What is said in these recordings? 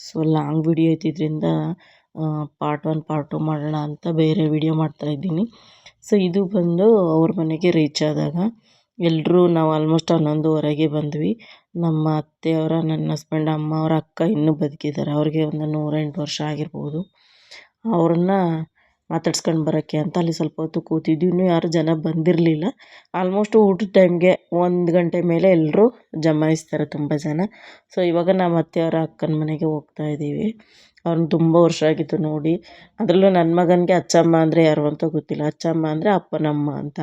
So long video ಇದ್ದಿದ್ದರಿಂದ part 1 part 2 ಮಾಡೋಣ ಅಂತ ಬೇರೆ ವಿಡಿಯೋ ಮಾಡ್ತಾಯಿದ್ದೀನಿ. ಸೊ ಇದು ಬಂದು ಅವ್ರ ಮನೆಗೆ ರೀಚ್ ಆದಾಗ ಎಲ್ಲರೂ ನಾವು ಆಲ್ಮೋಸ್ಟ್ 11:30ಗೆ ಬಂದ್ವಿ. ನಮ್ಮ ಅತ್ತೆಯವರ, ನನ್ನ ಹಸ್ಬೆಂಡ್, ಅಮ್ಮ ಅವರ ಅಕ್ಕ ಇನ್ನೂ ಬದುಕಿದ್ದಾರೆ. ಅವ್ರಿಗೆ ಒಂದು 108 ವರ್ಷ ಆಗಿರ್ಬೋದು. ಅವ್ರನ್ನ ಮಾತಾಡ್ಸ್ಕೊಂಡು ಬರೋಕ್ಕೆ ಅಂತ ಅಲ್ಲಿ ಸ್ವಲ್ಪ ಹೊತ್ತು ಕೂತಿದ್ವಿ. ಇನ್ನೂ ಯಾರೂ ಜನ ಬಂದಿರಲಿಲ್ಲ. ಆಲ್ಮೋಸ್ಟ್ ಊಟದ ಟೈಮ್ಗೆ 1 ಗಂಟೆ ಮೇಲೆ ಎಲ್ಲರೂ ಜಮಾಯಿಸ್ತಾರೆ ತುಂಬ ಜನ. ಸೊ ಇವಾಗ ನಮ್ಮ ಅತ್ತೆಯವರ ಅಕ್ಕನ ಮನೆಗೆ ಹೋಗ್ತಾ ಇದ್ದೀವಿ. ಅವ್ರನ್ನ ತುಂಬ ವರ್ಷ ಆಗಿತ್ತು ನೋಡಿ. ಅದರಲ್ಲೂ ನನ್ನ ಮಗನಿಗೆ ಅಚ್ಚಮ್ಮ ಅಂದರೆ ಯಾರು ಅಂತ ಗೊತ್ತಿಲ್ಲ. ಅಚ್ಚಮ್ಮ ಅಂದರೆ ಅಪ್ಪನಮ್ಮ ಅಂತ.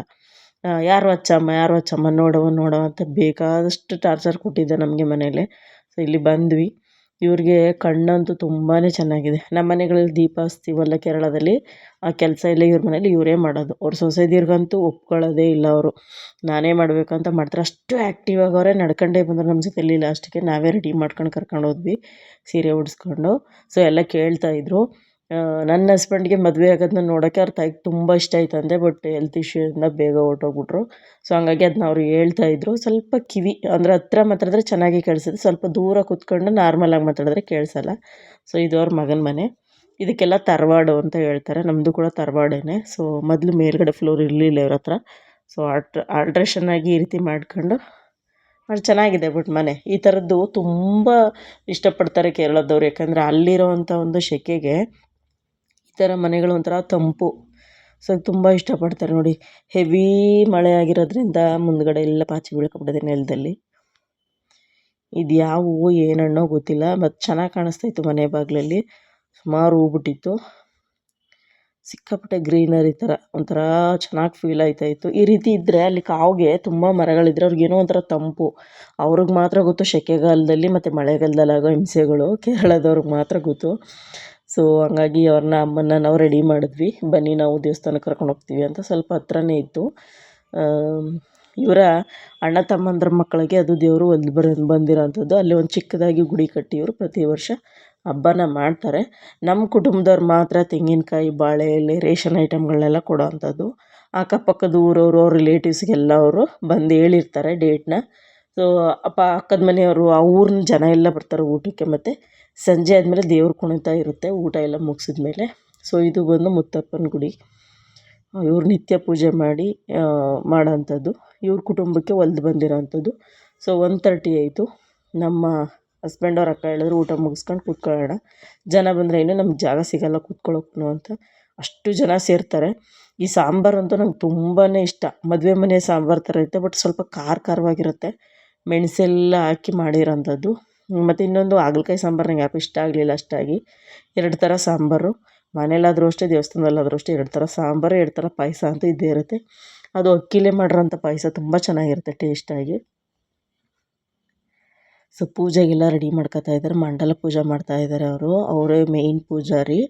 ಯಾರು ಅಚ್ಚಮ್ಮ, ಯಾರು ಅಚ್ಚಮ್ಮ, ನೋಡವ ನೋಡವ ಅಂತ ಬೇಕಾದಷ್ಟು ಟಾರ್ಚರ್ ಕೊಟ್ಟಿದ್ದೆ ನಮಗೆ ಮನೇಲಿ. ಸೊ ಇಲ್ಲಿ ಬಂದ್ವಿ. ಇವ್ರಿಗೆ ಕಣ್ಣಂತೂ ತುಂಬಾ ಚೆನ್ನಾಗಿದೆ. ನಮ್ಮ ಮನೆಗಳಲ್ಲಿ ದೀಪ ಹಚ್ತೀವಲ್ಲ ಕೇರಳದಲ್ಲಿ, ಆ ಕೆಲಸ ಎಲ್ಲ ಇವ್ರ ಮನೇಲಿ ಇವರೇ ಮಾಡೋದು. ಅವ್ರ ಸೊಸೆದಿರ್ಗಂತೂ ಒಪ್ಕೊಳ್ಳೋದೇ ಇಲ್ಲ ಅವರು. ನಾನೇ ಮಾಡಬೇಕು ಅಂತ ಮಾಡ್ತಾರೆ. ಅಷ್ಟು ಆ್ಯಕ್ಟಿವ್ ಆಗವ್ರೆ. ನಡ್ಕೊಂಡೇ ಬಂದರು ನಮ್ಮ ಜೊತೆಲಿ. ಲಾಸ್ಟಿಗೆ ನಾವೇ ರೆಡಿ ಮಾಡ್ಕೊಂಡು ಕರ್ಕೊಂಡು ಹೋದ್ವಿ ಸೀರೆ ಉಡಿಸ್ಕೊಂಡು. ಸೊ ಎಲ್ಲ ಕೇಳ್ತಾಯಿದ್ರು. ನನ್ನ ಹಸ್ಬೆಂಡ್ಗೆ ಮದುವೆ ಆಗೋದನ್ನ ನೋಡೋಕ್ಕೆ ಅವ್ರ ತಾಯಿಗೆ ತುಂಬ ಇಷ್ಟ ಆಯ್ತಂತೆ. ಬಟ್ ಹೆಲ್ತ್ ಇಶ್ಯೂಯಿಂದ ಬೇಗ ಹೊರ್ಟೋಗ್ಬಿಟ್ರು. ಸೊ ಹಂಗಾಗಿ ಅದನ್ನ ಅವ್ರು ಹೇಳ್ತಾಯಿದ್ರು. ಸ್ವಲ್ಪ ಕಿವಿ ಅಂದರೆ ಹತ್ರ ಮಾತಾಡಿದ್ರೆ ಚೆನ್ನಾಗಿ ಕೇಳಿಸುತ್ತೆ, ಸ್ವಲ್ಪ ದೂರ ಕೂತ್ಕೊಂಡು ನಾರ್ಮಲಾಗಿ ಮಾತಾಡಿದ್ರೆ ಕೇಳಿಸಲ್ಲ. ಸೊ ಇದು ಅವ್ರ ಮಗನ ಮನೆ. ಇದಕ್ಕೆಲ್ಲ ತರವಾಡು ಅಂತ ಹೇಳ್ತಾರೆ. ನಮ್ಮದು ಕೂಡ ತರವಾಡೇನೆ. ಸೊ ಮೊದಲು ಮೇಲ್ಗಡೆ ಫ್ಲೋರ್ ಇರಲಿಲ್ಲ ಇವ್ರ ಹತ್ರ. ಸೊ ಆಲ್ಟ್ರೇಷನ್ ಆಗಿ ಈ ರೀತಿ ಮಾಡ್ಕೊಂಡು ಚೆನ್ನಾಗಿದೆ. ಬಟ್ ಮನೆ ಈ ಥರದ್ದು ತುಂಬ ಇಷ್ಟಪಡ್ತಾರೆ ಕೇರಳದವ್ರು. ಯಾಕಂದರೆ ಅಲ್ಲಿರೋವಂಥ ಒಂದು ಸೆಕೆಗೆ ಈ ಥರ ಮನೆಗಳು ಒಂಥರ ತಂಪು. ಸೊ ತುಂಬ ಇಷ್ಟಪಡ್ತಾರೆ ನೋಡಿ. ಹೆವಿ ಮಳೆ ಆಗಿರೋದ್ರಿಂದ ಮುಂದ್ಗಡೆ ಎಲ್ಲ ಪಾಚಿ ಬೀಳ್ಕೊಬಿಟ್ಟಿದೆ ನೆಲದಲ್ಲಿ. ಇದು ಯಾವ ಹೂವು ಏನಣ್ಣೋ ಗೊತ್ತಿಲ್ಲ, ಮತ್ತು ಚೆನ್ನಾಗಿ ಕಾಣಿಸ್ತಾಯಿತ್ತು ಮನೆ ಬಾಗಿಲಲ್ಲಿ. ಸುಮಾರು ಹೂ ಬಿಟ್ಟಿತ್ತು. ಸಿಕ್ಕಾಪಟ್ಟೆ ಗ್ರೀನರಿ ಥರ ಒಂಥರ ಚೆನ್ನಾಗಿ ಫೀಲ್ ಆಯ್ತಾಯಿತ್ತು. ಈ ರೀತಿ ಇದ್ದರೆ ಅಲ್ಲಿ ಕಾವ್ಗೆ ತುಂಬ ಮರಗಳಿದ್ರೆ ಅವ್ರಿಗೇನೋ ಒಂಥರ ತಂಪು. ಅವ್ರಿಗೆ ಮಾತ್ರ ಗೊತ್ತು ಸೆಕೆಗಾಲದಲ್ಲಿ ಮತ್ತು ಮಳೆಗಾಲದಲ್ಲಿ ಆಗೋ ಹಿಂಸೆಗಳು. ಕೇರಳದವ್ರಿಗೆ ಮಾತ್ರ ಗೊತ್ತು. ಸೊ ಹಂಗಾಗಿ ಅವ್ರನ್ನ, ಅಮ್ಮನ್ನ ನಾವು ರೆಡಿ ಮಾಡಿದ್ವಿ. ಬನ್ನಿ ನಾವು ದೇವಸ್ಥಾನಕ್ಕೆ ಕರ್ಕೊಂಡು ಹೋಗ್ತೀವಿ ಅಂತ. ಸ್ವಲ್ಪ ಹತ್ರನೇ ಇತ್ತು. ಇವರ ಅಣ್ಣ ತಮ್ಮಂದ್ರ ಮಕ್ಕಳಿಗೆ ಅದು ದೇವರು ಬಂದಿರೋ ಅಂಥದ್ದು. ಅಲ್ಲಿ ಒಂದು ಚಿಕ್ಕದಾಗಿ ಗುಡಿ ಕಟ್ಟಿ ಇವರು ಪ್ರತಿ ವರ್ಷ ಹಬ್ಬನ ಮಾಡ್ತಾರೆ. ನಮ್ಮ ಕುಟುಂಬದವ್ರು ಮಾತ್ರ ತೆಂಗಿನಕಾಯಿ, ಬಾಳೆ ಎಲೆ, ರೇಷನ್ ಐಟಮ್ಗಳನ್ನೆಲ್ಲ ಕೊಡೋ ಅಂಥದ್ದು. ಅಕ್ಕಪಕ್ಕದ ಊರವರು, ಅವ್ರ ರಿಲೇಟಿವ್ಸ್ಗೆಲ್ಲ ಅವರು ಬಂದು ಹೇಳಿರ್ತಾರೆ ಡೇಟ್ನ. ಸೊ ಅಕ್ಕದ ಮನೆಯವರು, ಆ ಊರಿನ ಜನ ಎಲ್ಲ ಬರ್ತಾರೆ ಊಟಕ್ಕೆ. ಮತ್ತು ಸಂಜೆ ಆದಮೇಲೆ ದೇವ್ರ ಕುಣಿತ ಇರುತ್ತೆ ಊಟ ಎಲ್ಲ ಮುಗಿಸಿದ್ಮೇಲೆ. ಸೊ ಇದು ಬಂದು ಮುತ್ತಪ್ಪನ ಗುಡಿ. ಇವ್ರು ನಿತ್ಯ ಪೂಜೆ ಮಾಡಿ ಮಾಡೋಂಥದ್ದು. ಇವ್ರ ಕುಟುಂಬಕ್ಕೆ ಬಂದಿರೋ ಅಂಥದ್ದು. ಸೊ 1:30 ಆಯಿತು. ನಮ್ಮ ಹಸ್ಬೆಂಡ್ ಅವ್ರ ಅಕ್ಕ ಹೇಳಿದ್ರು ಊಟ ಮುಗಿಸ್ಕೊಂಡು ಕೂತ್ಕೊಳ್ಳೋಣ, ಜನ ಬಂದರೆ ಇನ್ನೂ ನಮ್ಗೆ ಜಾಗ ಸಿಗೋಲ್ಲ ಕೂತ್ಕೊಳ್ಳೋಕ್ಕೂ ಅಂತ. ಅಷ್ಟು ಜನ ಸೇರ್ತಾರೆ. ಈ ಸಾಂಬಾರಂತೂ ನಂಗೆ ತುಂಬಾ ಇಷ್ಟ. ಮದುವೆ ಮನೆ ಸಾಂಬಾರು ಥರ ಇರುತ್ತೆ, ಬಟ್ ಸ್ವಲ್ಪ ಖಾರವಾಗಿರುತ್ತೆ. ಮೆಣಸೆಲ್ಲ ಹಾಕಿ ಮಾಡಿರೋಂಥದ್ದು. ಮತ್ತು ಇನ್ನೊಂದು ಹಾಗಲಕಾಯಿ ಸಾಂಬಾರು ನಂಗೆ ಯಾಕೋ ಇಷ್ಟ ಆಗಲಿಲ್ಲ ಅಷ್ಟಾಗಿ. 2 ಥರ ಸಾಂಬಾರು, ಮನೇಲಾದರೂ ಅಷ್ಟೇ ದೇವಸ್ಥಾನದಲ್ಲಾದರೂ ಅಷ್ಟೇ 2 ಥರ ಸಾಂಬಾರು, 2 ಥರ ಪಾಯಸ ಅಂತೂ ಇದ್ದೇ ಇರುತ್ತೆ. ಅದು ಅಕ್ಕಿಲೇ ಮಾಡಿರೋಂಥ ಪಾಯಸ ತುಂಬ ಚೆನ್ನಾಗಿರುತ್ತೆ ಟೇಸ್ಟಾಗಿ. ಸೊ ಪೂಜೆಗೆಲ್ಲ ರೆಡಿ ಮಾಡ್ಕೊತಾ ಇದ್ದಾರೆ. ಮಂಡಲ ಪೂಜೆ ಮಾಡ್ತಾಯಿದ್ದಾರೆ ಅವರು. ಅವರೇ ಮೇಯ್ನ್ ಪೂಜಾರಿ.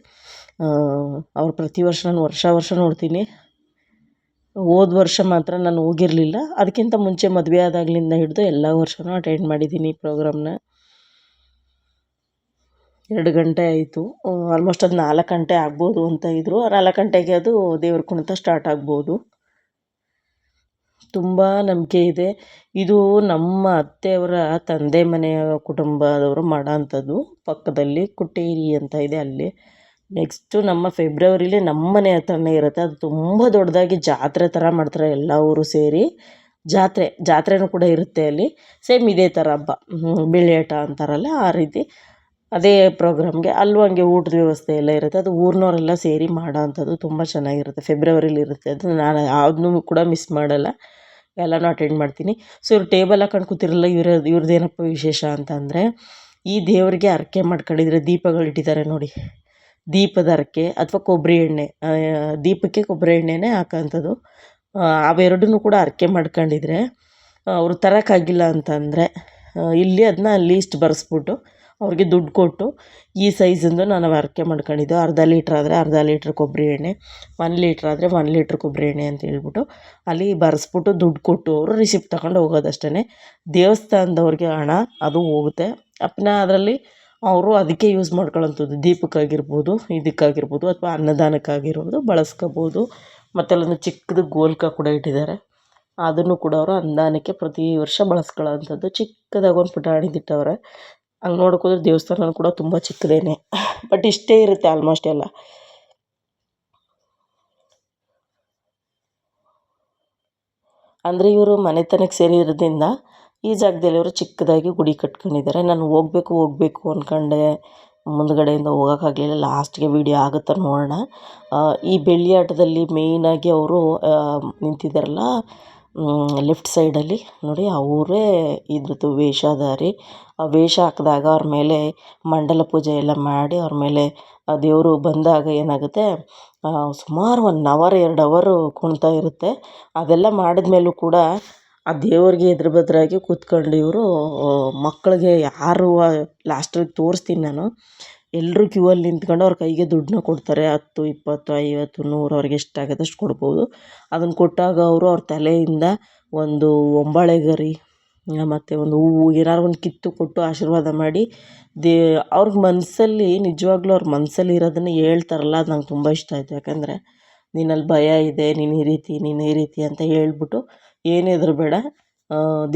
ಅವ್ರು ಪ್ರತಿ ವರ್ಷ ನಾನು ವರ್ಷ ನೋಡ್ತೀನಿ. ಹೋದ ವರ್ಷ ಮಾತ್ರ ನಾನು ಹೋಗಿರಲಿಲ್ಲ. ಅದಕ್ಕಿಂತ ಮುಂಚೆ ಮದುವೆ ಆದಾಗಲಿಂದ ಹಿಡಿದು ಎಲ್ಲ ವರ್ಷವೂ ಅಟೆಂಡ್ ಮಾಡಿದ್ದೀನಿ ಈ ಪ್ರೋಗ್ರಾಮ್ನ. 2 ಗಂಟೆ ಆಯಿತು. ಆಲ್ಮೋಸ್ಟ್ ಅದು 4 ಗಂಟೆ ಆಗ್ಬೋದು ಅಂತ ಇದ್ದರು. 4 ಗಂಟೆಗೆ ಅದು ದೇವ್ರ ಕುಣಿತ ಸ್ಟಾರ್ಟ್ ಆಗ್ಬೋದು. ತುಂಬ ನಂಬಿಕೆ ಇದೆ. ಇದು ನಮ್ಮ ಅತ್ತೆಯವರ ತಂದೆ ಮನೆಯ ಕುಟುಂಬದವರು ಮಾಡೋ ಅಂಥದ್ದು. ಪಕ್ಕದಲ್ಲಿ ಕುಟ್ಟೇರಿ ಅಂತ ಇದೆ ಅಲ್ಲಿ. ನೆಕ್ಸ್ಟು ನಮ್ಮ ಫೆಬ್ರವರಿಲಿ ನಮ್ಮ ಮನೆ ಹತ್ರನೇ ಇರುತ್ತೆ. ಅದು ತುಂಬ ದೊಡ್ಡದಾಗಿ ಜಾತ್ರೆ ಥರ ಮಾಡ್ತಾರೆ ಎಲ್ಲ ಊರು ಸೇರಿ. ಜಾತ್ರೆನೂ ಕೂಡ ಇರುತ್ತೆ ಅಲ್ಲಿ. ಸೇಮ್ ಇದೇ ಥರ ಹಬ್ಬ, ಬೆಳ್ಯಾಟ ಅಂತಾರಲ್ಲ ಆ ರೀತಿ. ಅದೇ ಪ್ರೋಗ್ರಾಮ್ಗೆ ಅಲ್ಲೂ ಹಂಗೆ ಊಟದ ವ್ಯವಸ್ಥೆ ಎಲ್ಲ ಇರುತ್ತೆ. ಅದು ಊರಿನವರೆಲ್ಲ ಸೇರಿ ಮಾಡೋ ಅಂಥದ್ದು. ತುಂಬ ಚೆನ್ನಾಗಿರುತ್ತೆ. ಫೆಬ್ರವರಿಲಿ ಇರುತ್ತೆ ಅದು. ನಾನು ಯಾವುದನ್ನೂ ಕೂಡ ಮಿಸ್ ಮಾಡಲ್ಲ, ಎಲ್ಲನೂ ಅಟೆಂಡ್ ಮಾಡ್ತೀನಿ. ಸೊ ಇವ್ರು ಟೇಬಲ್ ಹಾಕೊಂಡು ಕೂತಿರಲ್ಲ. ಇವ್ರದ್ದೇನಪ್ಪ ವಿಶೇಷ ಅಂತಂದರೆ, ಈ ದೇವರಿಗೆ ಹರಕೆ ಮಾಡ್ಕೊಂಡಿದ್ರೆ ದೀಪಗಳು ಇಟ್ಟಿದ್ದಾರೆ ನೋಡಿ, ದೀಪದ ಹರಕೆ ಅಥವಾ ಕೊಬ್ಬರಿ ಎಣ್ಣೆ, ದೀಪಕ್ಕೆ ಕೊಬ್ಬರಿ ಎಣ್ಣೆನೇ ಹಾಕೋಂಥದ್ದು. ಅವೆರಡನ್ನೂ ಕೂಡ ಹರಕೆ ಮಾಡ್ಕೊಂಡಿದ್ರೆ ಅವರು ತರೋಕ್ಕಾಗಿಲ್ಲ ಅಂತಂದರೆ ಇಲ್ಲಿ ಅದನ್ನ ಲೀಸ್ಟ್ ಬರೆಸ್ಬಿಟ್ಟು ಅವ್ರಿಗೆ ದುಡ್ಡು ಕೊಟ್ಟು, ಈ ಸೈಜಿಂದು ನಾನು ಹರಕೆ ಮಾಡ್ಕೊಂಡಿದ್ದು, ಅರ್ಧ ಲೀಟ್ರ್ ಆದರೆ ಅರ್ಧ ಲೀಟ್ರ್ ಕೊಬ್ಬರಿ ಎಣ್ಣೆ, 1 ಲೀಟ್ರ್ ಆದರೆ 1 ಲೀಟ್ರ್ ಕೊಬ್ಬರಿ ಎಣ್ಣೆ ಅಂತ ಹೇಳ್ಬಿಟ್ಟು ಅಲ್ಲಿ ಬರೆಸ್ಬಿಟ್ಟು ದುಡ್ಡು ಕೊಟ್ಟು ಅವರು ರಿಸಿಪ್ಟ್ ತಗೊಂಡು ಹೋಗೋದಷ್ಟೇ. ದೇವಸ್ಥಾನದವ್ರಿಗೆ ಹಣ ಅದು ಹೋಗುತ್ತೆ. ಅಪ್ಪನ ಅದರಲ್ಲಿ ಅವರು ಅದಕ್ಕೆ ಯೂಸ್ ಮಾಡ್ಕೊಳ್ಳೋಂಥದ್ದು. ದೀಪಕ್ಕಾಗಿರ್ಬೋದು, ಇದಕ್ಕಾಗಿರ್ಬೋದು, ಅಥವಾ ಅನ್ನದಾನಕ್ಕಾಗಿರ್ಬೋದು ಬಳಸ್ಕೋಬೋದು. ಮತ್ತು ಅಲ್ಲೊಂದು ಚಿಕ್ಕದು ಗೋಲ್ಕ ಕೂಡ ಇಟ್ಟಿದ್ದಾರೆ. ಅದನ್ನು ಕೂಡ ಅವರು ಅನ್ನದಾನಕ್ಕೆ ಪ್ರತಿ ವರ್ಷ ಬಳಸ್ಕೊಳ್ಳೋ ಅಂಥದ್ದು. ಚಿಕ್ಕದಾಗಿ ಒಂದು ಪುಟಾಣಿದಿಟ್ಟವ್ರೆ. ಹಂಗೆ ನೋಡೋಕ್ಕೋದ್ರೆ ದೇವಸ್ಥಾನ ಕೂಡ ತುಂಬ ಚಿಕ್ಕದೇನೆ, ಬಟ್ ಇಷ್ಟೇ ಇರುತ್ತೆ ಆಲ್ಮೋಸ್ಟ್ ಎಲ್ಲ. ಅಂದರೆ ಇವರು ಮನೆತನಕ್ಕೆ ಸೇರಿರೋದ್ರಿಂದ ಈ ಜಾಗದಲ್ಲಿ ಅವರು ಚಿಕ್ಕದಾಗಿ ಗುಡಿ ಕಟ್ಕೊಂಡಿದ್ದಾರೆ. ನಾನು ಹೋಗ್ಬೇಕು ಅಂದ್ಕೊಂಡೆ, ಮುಂದ್ಗಡೆಯಿಂದ ಹೋಗೋಕ್ಕಾಗಲಿಲ್ಲ. ಲಾಸ್ಟ್ಗೆ ವೀಡಿಯೋ ಆಗುತ್ತಾ ನೋಡೋಣ. ಈ ಬೆಳ್ಳಿ ಆಟದಲ್ಲಿ ಮೇಯ್ನಾಗಿ ಅವರು ನಿಂತಿದ್ದಾರಲ್ಲ ಲೆಫ್ಟ್ ಸೈಡಲ್ಲಿ ನೋಡಿ, ಅವರೇ ಇದ್ರದ್ದು ವೇಷಧಾರಿ. ಆ ವೇಷ ಹಾಕಿದಾಗ ಅವ್ರ ಮೇಲೆ ಮಂಡಲ ಪೂಜೆ ಎಲ್ಲ ಮಾಡಿ ಅವ್ರ ಮೇಲೆ ಆ ದೇವರು ಬಂದಾಗ ಏನಾಗುತ್ತೆ, ಸುಮಾರು 1 ಅವರ್ 2 ಅವರ್ ಕುಣಿತ ಇರುತ್ತೆ. ಅದೆಲ್ಲ ಮಾಡಿದ್ಮೇಲೂ ಕೂಡ ಆ ದೇವ್ರಿಗೆ ಎದುರು ಬದ್ರಾಗಿ ಕೂತ್ಕೊಂಡು ಇವರು ಮಕ್ಕಳಿಗೆ ಯಾರು ಲಾಸ್ಟಿಗೆ ತೋರಿಸ್ತೀನಿ ನಾನು, ಎಲ್ಲರೂ ಕ್ಯೂ ಅಲ್ಲಿ ನಿಂತ್ಕೊಂಡು ಅವ್ರ ಕೈಗೆ ದುಡ್ಡನ್ನ ಕೊಡ್ತಾರೆ. 10, 20, 50, 100 ಅವ್ರಿಗೆ ಎಷ್ಟಾಗುತ್ತೆ ಅಷ್ಟು ಕೊಡ್ಬೋದು. ಅದನ್ನು ಕೊಟ್ಟಾಗ ಅವರು ಅವ್ರ ತಲೆಯಿಂದ ಒಂದು ಒಂಬಾಳೆ ಗರಿ ಮತ್ತು ಒಂದು ಹೂವು ಏನಾದ್ರು ಒಂದು ಕಿತ್ತು ಕೊಟ್ಟು ಆಶೀರ್ವಾದ ಮಾಡಿ ಅವ್ರಿಗೆ ಮನಸ್ಸಲ್ಲಿ ನಿಜವಾಗ್ಲೂ ಅವ್ರ ಮನಸ್ಸಲ್ಲಿ ಇರೋದನ್ನು ಹೇಳ್ತಾರಲ್ಲ, ಅದು ನಂಗೆ ತುಂಬ ಇಷ್ಟ ಆಯಿತು. ಯಾಕಂದರೆ ನಿನ್ನಲ್ಲಿ ಭಯ ಇದೆ, ನೀನು ಈ ರೀತಿ ಅಂತ ಹೇಳ್ಬಿಟ್ಟು ಏನು ಹೆದರಬೇಡ,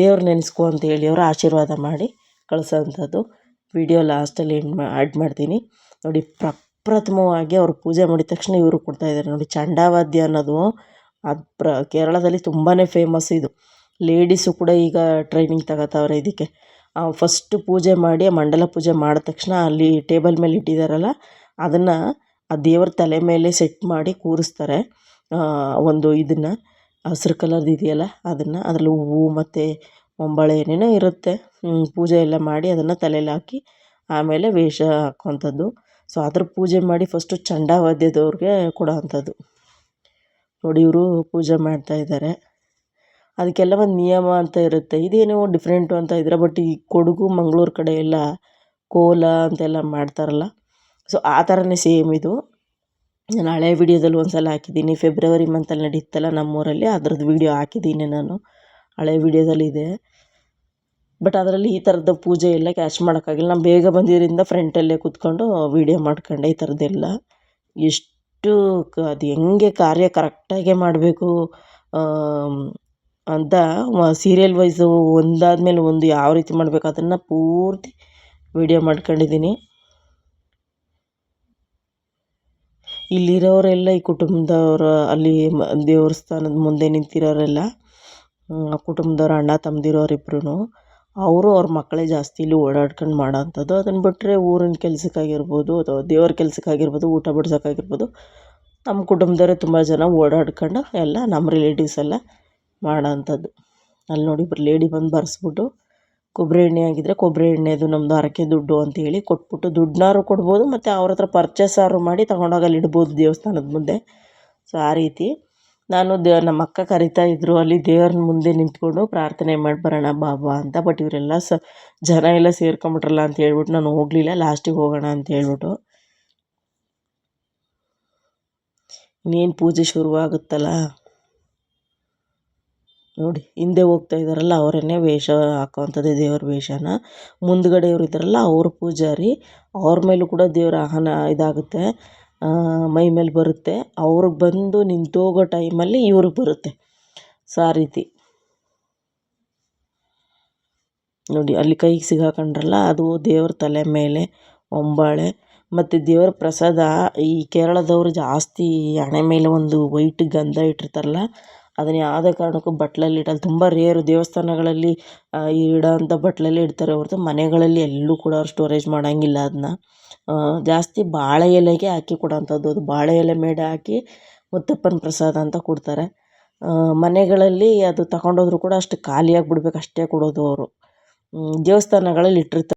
ದೇವ್ರ ನೆನೆಸ್ಕೊ ಅಂತ ಹೇಳಿ ಅವರು ಆಶೀರ್ವಾದ ಮಾಡಿ ಕಳಿಸೋವಂಥದ್ದು. ವಿಡಿಯೋ ಲಾಸ್ಟಲ್ಲಿ ಆ್ಯಡ್ ಮಾಡ್ತೀನಿ ನೋಡಿ. ಪ್ರಪ್ರಥಮವಾಗಿ ಅವರು ಪೂಜೆ ಮಾಡಿದ ತಕ್ಷಣ ಇವರು ಕೊಡ್ತಾಯಿದ್ದಾರೆ ನೋಡಿ, ಚಂಡಾವಾದ್ಯ ಅನ್ನೋದು ಅದು ಕೇರಳದಲ್ಲಿ ತುಂಬಾ ಫೇಮಸ್ ಇದು. ಲೇಡೀಸು ಕೂಡ ಈಗ ಟ್ರೈನಿಂಗ್ ತಗೋತಾವ್ರೆ ಇದಕ್ಕೆ. ಫಸ್ಟು ಪೂಜೆ ಮಾಡಿ ಮಂಡಲ ಪೂಜೆ ಮಾಡಿದ ತಕ್ಷಣ ಅಲ್ಲಿ ಟೇಬಲ್ ಮೇಲೆ ಇಟ್ಟಿದ್ದಾರಲ್ಲ, ಅದನ್ನು ಆ ದೇವ್ರ ತಲೆ ಮೇಲೆ ಸೆಟ್ ಮಾಡಿ ಕೂರಿಸ್ತಾರೆ. ಒಂದು ಇದನ್ನು ಹಸ್ರು ಕಲರ್ದು ಇದೆಯಲ್ಲ ಅದನ್ನು, ಅದರಲ್ಲಿ ಹೂವು ಮತ್ತು ಒಂಬಳೆ ಏನೇನೋ ಇರುತ್ತೆ. ಪೂಜೆ ಎಲ್ಲ ಮಾಡಿ ಅದನ್ನು ತಲೆಯಲ್ಲಿ ಹಾಕಿ ಆಮೇಲೆ ವೇಷ ಹಾಕುವಂಥದ್ದು. ಸೊ ಅದ್ರ ಪೂಜೆ ಮಾಡಿ ಫಸ್ಟು ಚಂಡಾವಾದ್ಯದವ್ರಿಗೆ ಕೊಡೋ ಅಂಥದ್ದು ನೋಡಿ. ಇವರು ಪೂಜೆ ಮಾಡ್ತಾಯಿದ್ದಾರೆ. ಅದಕ್ಕೆಲ್ಲ ಒಂದು ನಿಯಮ ಅಂತ ಇರುತ್ತೆ. ಇದೇನೋ ಡಿಫ್ರೆಂಟು ಅಂತ ಇದ್ರೆ, ಬಟ್ ಈ ಕೊಡಗು ಮಂಗಳೂರು ಕಡೆ ಎಲ್ಲ ಕೋಲ ಅಂತೆಲ್ಲ ಮಾಡ್ತಾರಲ್ಲ, ಸೊ ಆ ಥರನೇ ಸೇಮ್ ಇದು. ನಾನು ಹಳೆ ವೀಡಿಯೋದಲ್ಲಿ ಒಂದು ಸಲ ಹಾಕಿದ್ದೀನಿ, ಫೆಬ್ರವರಿ ಮಂತಲ್ಲಿ ನಡೀತಲ್ಲ ನಮ್ಮೂರಲ್ಲಿ, ಅದ್ರದ್ದು ವೀಡಿಯೋ ಹಾಕಿದ್ದೀನಿ ನಾನು, ಹಳೆ ವೀಡಿಯೋದಲ್ಲಿದೆ. ಬಟ್ ಅದರಲ್ಲಿ ಈ ಥರದ ಪೂಜೆ ಎಲ್ಲ ಕ್ಯಾಚ್ ಮಾಡೋಕ್ಕಾಗಿಲ್ಲ. ನಾನು ಬೇಗ ಬಂದಿದ್ದರಿಂದ ಫ್ರಂಟಲ್ಲೇ ಕೂತ್ಕೊಂಡು ವೀಡಿಯೋ ಮಾಡ್ಕೊಂಡೆ. ಈ ಥರದ್ದೆಲ್ಲ ಎಷ್ಟು ಅದು ಹೆಂಗೆ ಕಾರ್ಯ ಕರೆಕ್ಟಾಗೆ ಮಾಡಬೇಕು ಅಂತ ಸೀರಿಯಲ್ ವೈಸು ಒಂದಾದ್ಮೇಲೆ ಒಂದು ಯಾವ ರೀತಿ ಮಾಡಬೇಕು ಅದನ್ನು ಪೂರ್ತಿ ವೀಡಿಯೋ ಮಾಡ್ಕೊಂಡಿದ್ದೀನಿ. ಇಲ್ಲಿರೋರೆಲ್ಲ ಈ ಕುಟುಂಬದವರು, ಅಲ್ಲಿ ದೇವಸ್ಥಾನದ ಮುಂದೆ ನಿಂತಿರೋರೆಲ್ಲ ಕುಟುಂಬದವ್ರು, ಅಣ್ಣ ತಮ್ಮದಿರೋರಿಬ್ರು, ಅವರು ಅವ್ರ ಮಕ್ಕಳೇ ಜಾಸ್ತಿ ಇಲ್ಲಿ ಓಡಾಡ್ಕೊಂಡು ಮಾಡೋ ಅಂಥದ್ದು. ಅದನ್ನು ಬಿಟ್ಟರೆ ಊರಿನ ಕೆಲಸಕ್ಕಾಗಿರ್ಬೋದು ಅಥವಾ ದೇವ್ರ ಕೆಲಸಕ್ಕಾಗಿರ್ಬೋದು, ಊಟ ಬಡಿಸೋಕ್ಕಾಗಿರ್ಬೋದು, ನಮ್ಮ ಕುಟುಂಬದವರೇ ತುಂಬ ಜನ ಓಡಾಡ್ಕೊಂಡು ಎಲ್ಲ ನಮ್ಮ ರಿಲೇಟಿವ್ಸ್ ಎಲ್ಲ ಮಾಡೋ ಅಂಥದ್ದು. ಅಲ್ಲಿ ನೋಡಿ ಇಬ್ಬರು ಲೇಡಿ ಬಂದು ಬರೆಸ್ಬಿಟ್ಟು, ಕೊಬ್ಬರಿ ಎಣ್ಣೆ ಆಗಿದ್ದರೆ ಕೊಬ್ಬರಿ ಎಣ್ಣೆದು ನಮ್ಮದು ಹರಕೆ ದುಡ್ಡು ಅಂತೇಳಿ ಕೊಟ್ಬಿಟ್ಟು, ದುಡ್ಡನ್ನಾರು ಕೊಡ್ಬೋದು ಮತ್ತು ಅವ್ರ ಹತ್ರ ಪರ್ಚೇಸಾರು ಮಾಡಿ ತೊಗೊಂಡೋಗಿ ಅಲ್ಲಿ ಇಡ್ಬೋದು ದೇವಸ್ಥಾನದ ಮುಂದೆ. ಸೊ ಆ ರೀತಿ ನಾನು ನಮ್ಮ ಅಕ್ಕ ಕರಿತಾ ಇದ್ದರು ಅಲ್ಲಿ ದೇವ್ರ ಮುಂದೆ ನಿಂತ್ಕೊಂಡು ಪ್ರಾರ್ಥನೆ ಮಾಡಿ ಬರೋಣ ಬಾಬಾ ಅಂತ. ಬಟ್ ಇವರೆಲ್ಲ ಜನ ಎಲ್ಲ ಸೇರ್ಕೊಂಬಿಟ್ರಲ್ಲ ಅಂತ ಹೇಳ್ಬಿಟ್ಟು ನಾನು ಹೋಗಲಿಲ್ಲ. ಲಾಸ್ಟಿಗೆ ಹೋಗೋಣ ಅಂತ ಹೇಳ್ಬಿಟ್ಟು ಇನ್ನೇನು ಪೂಜೆ ಶುರುವಾಗುತ್ತಲ್ಲ ನೋಡಿ, ಹಿಂದೆ ಹೋಗ್ತಾ ಇದ್ದಾರಲ್ಲ ಅವರನ್ನೇ ವೇಷ ಹಾಕೋವಂಥದ್ದು, ದೇವ್ರ ವೇಷನ. ಮುಂದ್ಗಡೆಯವ್ರು ಇದ್ದಾರಲ್ಲ ಅವರು ಪೂಜಾರಿ, ಅವ್ರ ಮೇಲೂ ಕೂಡ ದೇವ್ರ ಆಹ್ವಾನ ಇದಾಗುತ್ತೆ, ಮೈ ಮೇಲೆ ಬರುತ್ತೆ. ಅವ್ರಿಗೆ ಬಂದು ನಿಂತೋಗೋ ಟೈಮಲ್ಲಿ ಇವ್ರಿಗೆ ಬರುತ್ತೆ. ಸೊ ಆ ರೀತಿ ನೋಡಿ, ಅಲ್ಲಿ ಕೈಗೆ ಸಿಗಾಕೊಂಡ್ರಲ್ಲ ಅದು ದೇವ್ರ ತಲೆ ಮೇಲೆ ಒಂಬಾಳೆ. ಮತ್ತು ದೇವ್ರ ಪ್ರಸಾದ ಈ ಕೇರಳದವರು ಜಾಸ್ತಿ ಹಣೆ ಮೇಲೆ ಒಂದು ವೈಟ್ ಗಂಧ ಇಟ್ಟಿರ್ತಾರಲ್ಲ, ಅದನ್ನು ಯಾವುದೇ ಕಾರಣಕ್ಕೂ ಬಟ್ಲಲ್ಲಿ ಇಡಲ್ಲ. ತುಂಬ ರೇರು ದೇವಸ್ಥಾನಗಳಲ್ಲಿ ಇಡೋಂಥ ಬಟ್ಲಲ್ಲಿ ಇಡ್ತಾರೆ ಹೊರತು ಮನೆಗಳಲ್ಲಿ ಎಲ್ಲೂ ಕೂಡ ಅವ್ರು ಸ್ಟೋರೇಜ್ ಮಾಡೋಂಗಿಲ್ಲ ಅದನ್ನ. ಜಾಸ್ತಿ ಬಾಳೆ ಎಲೆಗೆ ಹಾಕಿ ಕೊಡೋಂಥದ್ದು, ಅದು ಬಾಳೆ ಎಲೆ ಮೇಲೆ ಹಾಕಿ ಮುತ್ತಪ್ಪನ ಪ್ರಸಾದ ಅಂತ ಕೊಡ್ತಾರೆ. ಮನೆಗಳಲ್ಲಿ ಅದು ತಗೊಂಡೋದ್ರು ಕೂಡ ಅಷ್ಟು ಖಾಲಿಯಾಗಿ ಬಿಡ್ಬೇಕು, ಅಷ್ಟೇ ಕೊಡೋದು ಅವರು. ದೇವಸ್ಥಾನಗಳಲ್ಲಿ ಇಟ್ಟಿರ್ತಾರೆ.